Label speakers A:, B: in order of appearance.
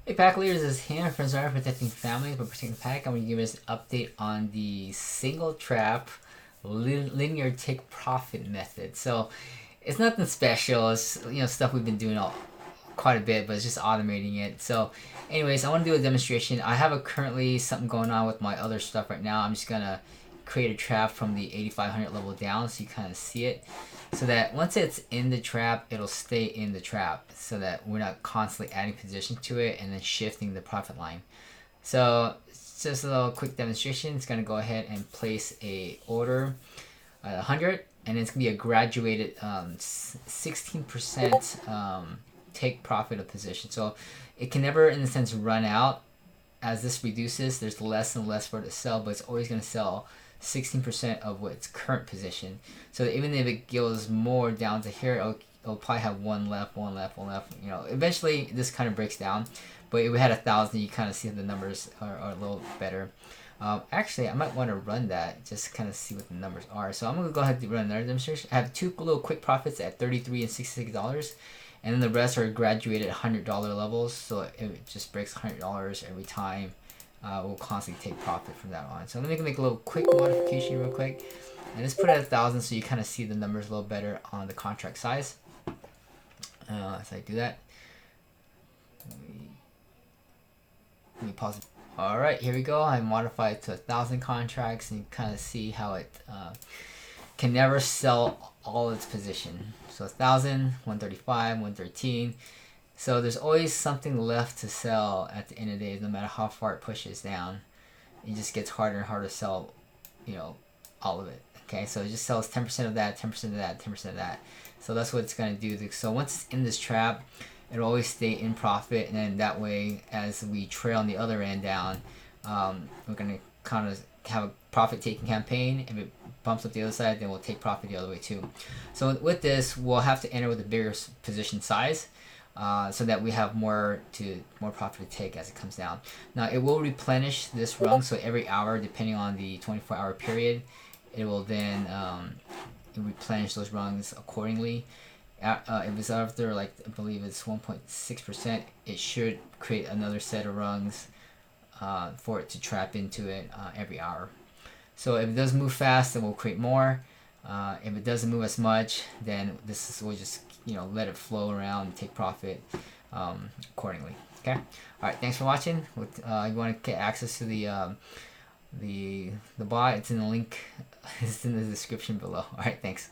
A: Hey pack leaders, this is Hannah from Zara Protecting Families by Protecting the Pack. I'm going to give us an update on the single trap linear take profit method. So it's nothing special. It's stuff we've been doing quite a bit, but it's just automating it. So anyways, I want to do a demonstration. I have currently something going on with my other stuff right now. I'm just going to create a trap from the 8500 level down so you kind of see it, so that once it's in the trap, it'll stay in the trap so that we're not constantly adding position to it and then shifting the profit line. So it's just a little quick demonstration. It's going to go ahead and place a order at 100, and it's going to be a graduated 16% take profit of position. So it can never, in a sense, run out. As this reduces, there's less and less for it to sell, but it's always going to sell 16% of its current position. So even if it goes more down to here, it'll probably have one left, one left, one left. Eventually this kind of breaks down. But if we had 1,000, you kind of see the numbers are a little better. Actually, I might want to run that just kind of see what the numbers are. So I'm going to go ahead and run another demonstration. I have two little quick profits at $33 and $66. And then the rest are graduated $100 levels. So if it just breaks $100 every time, we'll constantly take profit from that on. So let me make a little quick modification real quick. And let's put it at 1,000 so you kind of see the numbers a little better on the contract size. As I do that, let me pause it. Alright, here we go. I modified it to 1,000 contracts, and you kind of see how it can never sell all its position. So 1,000, 135, 113. So there's always something left to sell at the end of the day, no matter how far it pushes down. It just gets harder and harder to sell, all of it. Okay, so it just sells 10% of that, 10% of that, 10% of that. So that's what it's going to do. So once it's in this trap, it'll always stay in profit, and then that way, as we trail on the other end down, we're going to kind of have a profit-taking campaign. If it bumps up the other side, then we'll take profit the other way too. So with this, we'll have to enter with a bigger position size, so that we have more profit to take as it comes down. Now it will replenish this rung, so every hour, depending on the 24-hour period, it will then replenish those rungs accordingly. If it's after, like, I believe it's 1.6%, it should create another set of rungs for it to trap into it every hour. So if it does move fast, then we'll create more. If it doesn't move as much, then we'll just let it flow around and take profit accordingly. Okay. All right. Thanks for watching. You want to get access to the bot? It's in the link. It's in the description below. All right. Thanks.